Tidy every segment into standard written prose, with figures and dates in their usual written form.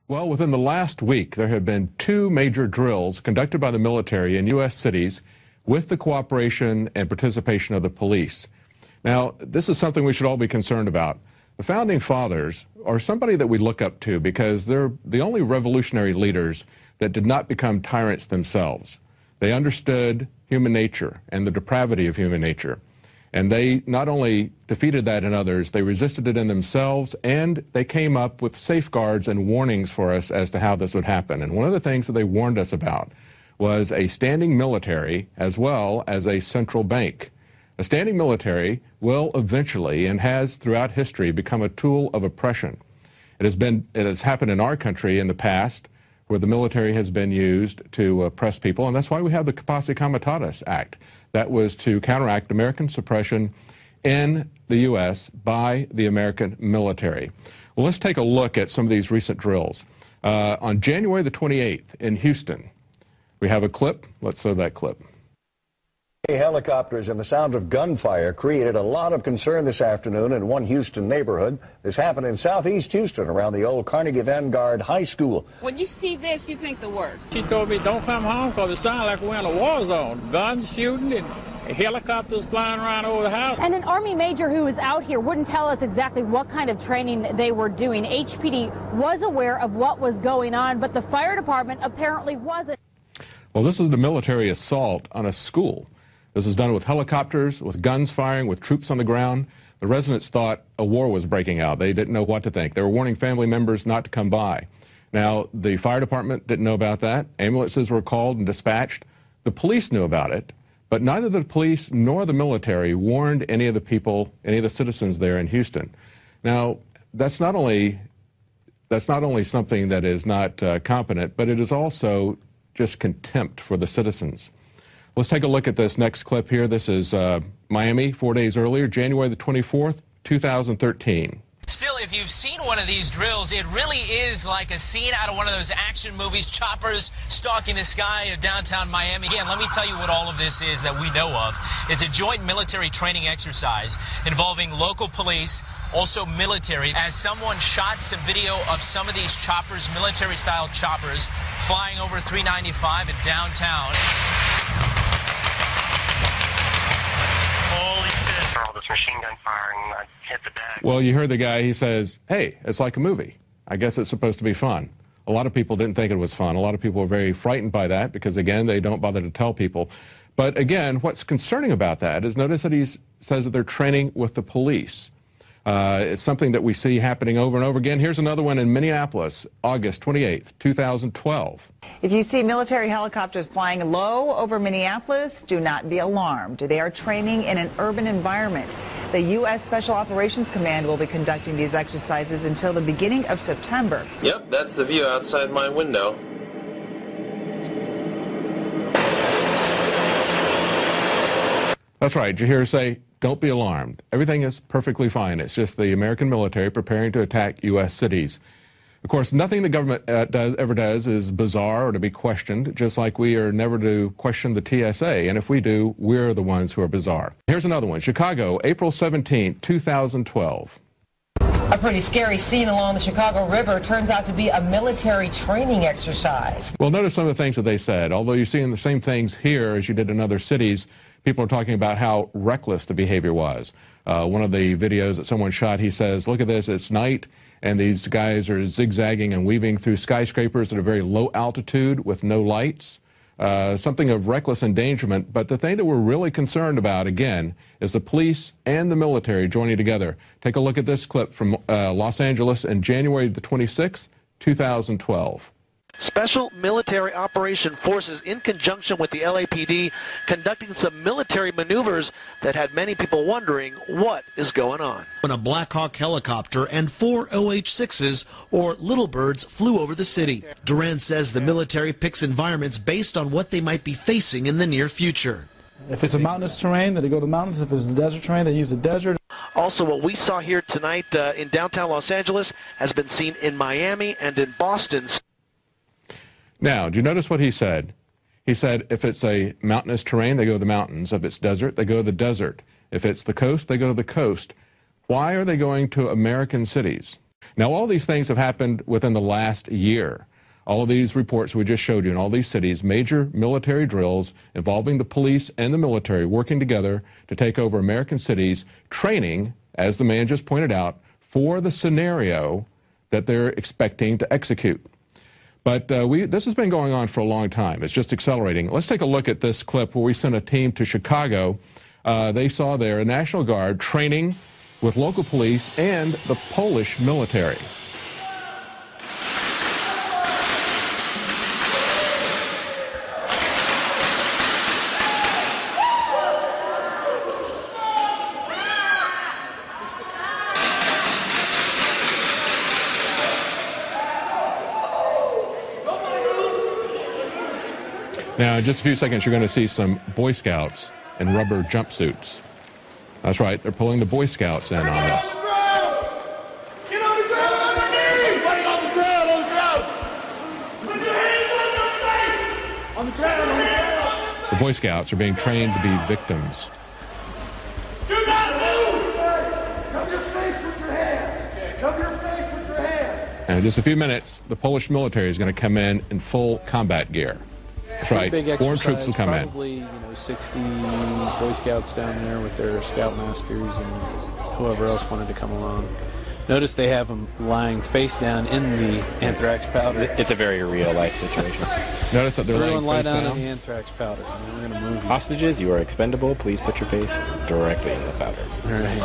Well, within the last week, there have been two major drills conducted by the military in U.S. cities with the cooperation and participation of the police. Now, this is something we should all be concerned about. The Founding Fathers are somebody that we look up to because they're the only revolutionary leaders that did not become tyrants themselves. They understood human nature and the depravity of human nature. And they not only defeated that in others, they resisted it in themselves, and they came up with safeguards and warnings for us as to how this would happen. And one of the things that they warned us about was a standing military as well as a central bank. A standing military will eventually, and has throughout history, become a tool of oppression. It has happened in our country in the past, where the military has been used to oppress people, and that's why we have the Posse Comitatus Act. That was to counteract American suppression in the U.S. by the American military. Well, let's take a look at some of these recent drills. On January the 28th in Houston, we have a clip. Let's show that clip. Helicopters and the sound of gunfire created a lot of concern this afternoon in one Houston neighborhood. This happened in southeast Houston around the old Carnegie Vanguard High School. When you see this, you think the worst. She told me don't come home because it sounded like we're in a war zone. Guns shooting and helicopters flying around over the house. And an Army major who was out here wouldn't tell us exactly what kind of training they were doing. HPD was aware of what was going on, but the fire department apparently wasn't. Well, this is the military assault on a school. This was done with helicopters, with guns firing, with troops on the ground. The residents thought a war was breaking out. They didn't know what to think. They were warning family members not to come by. Now, the fire department didn't know about that. Ambulances were called and dispatched. The police knew about it, but neither the police nor the military warned any of the people, any of the citizens there in Houston. Now, that's not only something that is not competent, but it is also just contempt for the citizens. Let's take a look at this next clip here. This is Miami 4 days earlier, January the 24th, 2013. Still, if you've seen one of these drills, it really is like a scene out of one of those action movies, choppers stalking the sky of downtown Miami. Again, let me tell you what all of this is that we know of. It's a joint military training exercise involving local police, also military, as someone shot some video of some of these choppers, military-style choppers, flying over 395 in downtown. Machine gun firing, hit the deck. Well, you heard the guy, he says, hey, it's like a movie. I guess it's supposed to be fun. A lot of people didn't think it was fun. A lot of people were very frightened by that because, again, they don't bother to tell people. But, again, what's concerning about that is notice that he says that they're training with the police. It's something that we see happening over and over again. Here's another one in Minneapolis, August 28th, 2012. If you see military helicopters flying low over Minneapolis, do not be alarmed. They are training in an urban environment. The U.S. Special Operations Command will be conducting these exercises until the beginning of September. Yep, that's the view outside my window. That's right. Did you hear her say, don't be alarmed. Everything is perfectly fine. It's just the American military preparing to attack U.S. cities. Of course, nothing the government ever does is bizarre or to be questioned, just like we are never to question the TSA. And if we do, we're the ones who are bizarre. Here's another one. Chicago, April 17, 2012. A pretty scary scene along the Chicago River turns out to be a military training exercise. Well, notice some of the things that they said. Although you're seeing the same things here as you did in other cities, people are talking about how reckless the behavior was. One of the videos that someone shot, he says, look at this, it's night, and these guys are zigzagging and weaving through skyscrapers at a very low altitude with no lights. Something of reckless endangerment. But the thing that we're really concerned about, again, is the police and the military joining together. Take a look at this clip from Los Angeles in January the 26th, 2012. Special Military Operation Forces, in conjunction with the LAPD, conducting some military maneuvers that had many people wondering what is going on. When a Black Hawk helicopter and 4 OH-6s, or Little Birds, flew over the city. Duran says the military picks environments based on what they might be facing in the near future. If it's a mountainous terrain, then they go to the mountains. If it's a desert terrain, they use the desert. Also, what we saw here tonight in downtown Los Angeles has been seen in Miami and in Boston. Now, do you notice what he said? He said if it's a mountainous terrain, they go to the mountains. If it's desert, they go to the desert. If it's the coast, they go to the coast. Why are they going to American cities? Now, all these things have happened within the last year. All of these reports we just showed you in all these cities, major military drills involving the police and the military working together to take over American cities, training, as the man just pointed out, for the scenario that they're expecting to execute. But this has been going on for a long time. It's just accelerating. Let's take a look at this clip where we sent a team to Chicago. They saw there a National Guard training with local police and the Polish military. Now, in just a few seconds, you're going to see some Boy Scouts in rubber jumpsuits. That's right, they're pulling the Boy Scouts in on this. Get on the ground on your knees! Everybody on the ground, on the ground! Put your hands on your face! On the ground, on the ground! The Boy Scouts are being trained to be victims. Do not move! Cover your face with your hands! Cover your face with your hands! And in just a few minutes, the Polish military is going to come in full combat gear. That's right. Big Foreign exercise, troops will come probably, 60 Boy Scouts down there with their scoutmasters and whoever else wanted to come along. Notice they have them lying face down in the anthrax powder. It's a very real-life situation. Notice that they're Everyone laying lie face down down in the anthrax powder. We're going to move you. Hostages, you are expendable. Please put your face directly in the powder. All right.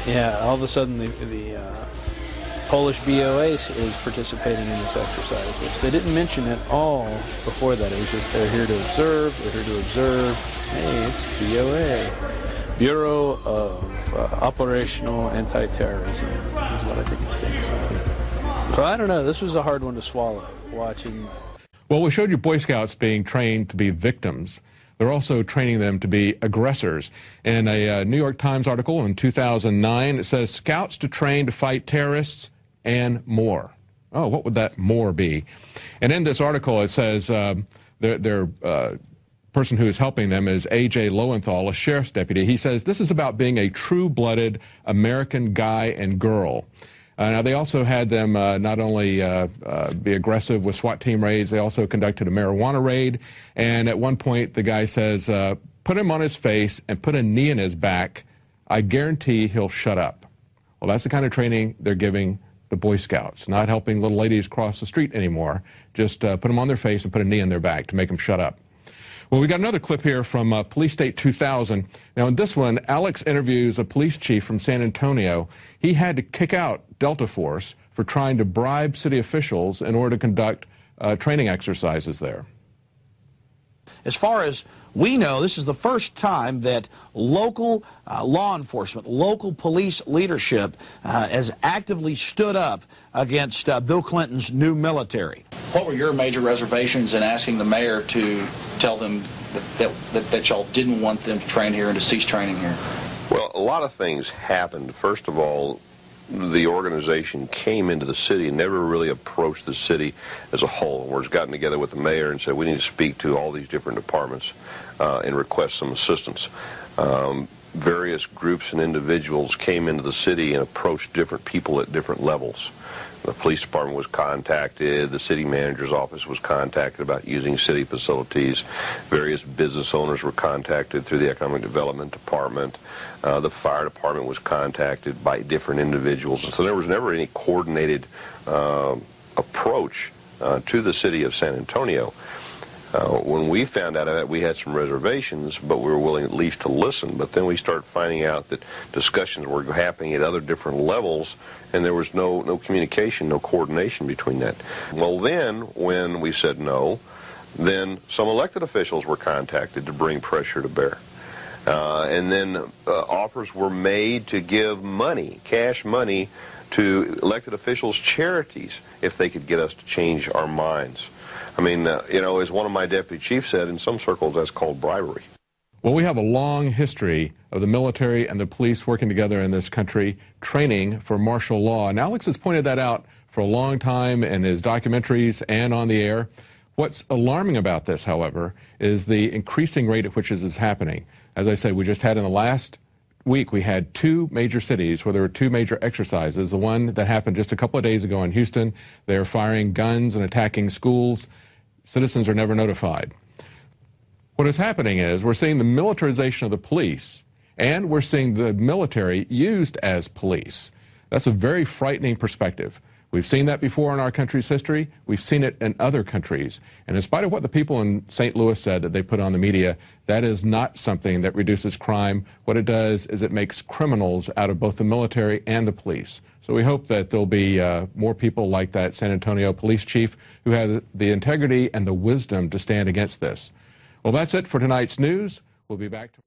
Yeah, all of a sudden the Polish BOA is participating in this exercise, which they didn't mention at all before that. It was just they're here to observe, they're here to observe. Hey, it's BOA. Bureau of Operational Anti-Terrorism is what I think it stands for. So I don't know, this was a hard one to swallow, watching. Well, we showed you Boy Scouts being trained to be victims. They're also training them to be aggressors. In a New York Times article in 2009, it says, Scouts to train to fight terrorists and more. Oh, what would that more be? And in this article, it says their person who is helping them is A.J. Lowenthal, a sheriff's deputy. He says this is about being a true-blooded American guy and girl. Now, they also had them not only be aggressive with SWAT team raids, they also conducted a marijuana raid. And at one point, the guy says, put him on his face and put a knee in his back. I guarantee he'll shut up. Well, that's the kind of training they're giving the Boy Scouts, not helping little ladies cross the street anymore. Just put them on their face and put a knee in their back to make them shut up. Well, we got another clip here from Police State 2000. Now, in this one, Alex interviews a police chief from San Antonio. He had to kick out Delta Force for trying to bribe city officials in order to conduct training exercises there. As far as we know, this is the first time that local law enforcement, local police leadership has actively stood up against Bill Clinton's new military. What were your major reservations in asking the mayor to tell them that y'all didn't want them to train here and to cease training here? Well, a lot of things happened. First of all, the organization came into the city and never really approached the city as a whole. We've gotten together with the mayor and said we need to speak to all these different departments and request some assistance. Various groups and individuals came into the city and approached different people at different levels. The police department was contacted, the city manager's office was contacted about using city facilities, various business owners were contacted through the economic development department, the fire department was contacted by different individuals, so there was never any coordinated approach to the city of San Antonio. When we found out of it, we had some reservations, but we were willing at least to listen. But then we started finding out that discussions were happening at other different levels, and there was no communication, no coordination between that. Well, then, when we said no, then some elected officials were contacted to bring pressure to bear. And then offers were made to give money, cash money, to elected officials' charities if they could get us to change our minds. I mean, as one of my deputy chiefs said, in some circles that's called bribery. Well, we have a long history of the military and the police working together in this country, training for martial law. And Alex has pointed that out for a long time in his documentaries and on the air. What's alarming about this, however, is the increasing rate at which this is happening. As I said, we just had in the last week we had two major cities where there were two major exercises. The one that happened just a couple of days ago in Houston, they're firing guns and attacking schools. Citizens are never notified. What is happening is we're seeing the militarization of the police, and we're seeing the military used as police. That's a very frightening perspective. We've seen that before in our country's history. We've seen it in other countries. And in spite of what the people in St. Louis said that they put on the media, that is not something that reduces crime. What it does is it makes criminals out of both the military and the police. So we hope that there'll be more people like that San Antonio police chief who have the integrity and the wisdom to stand against this. Well, that's it for tonight's news. We'll be back to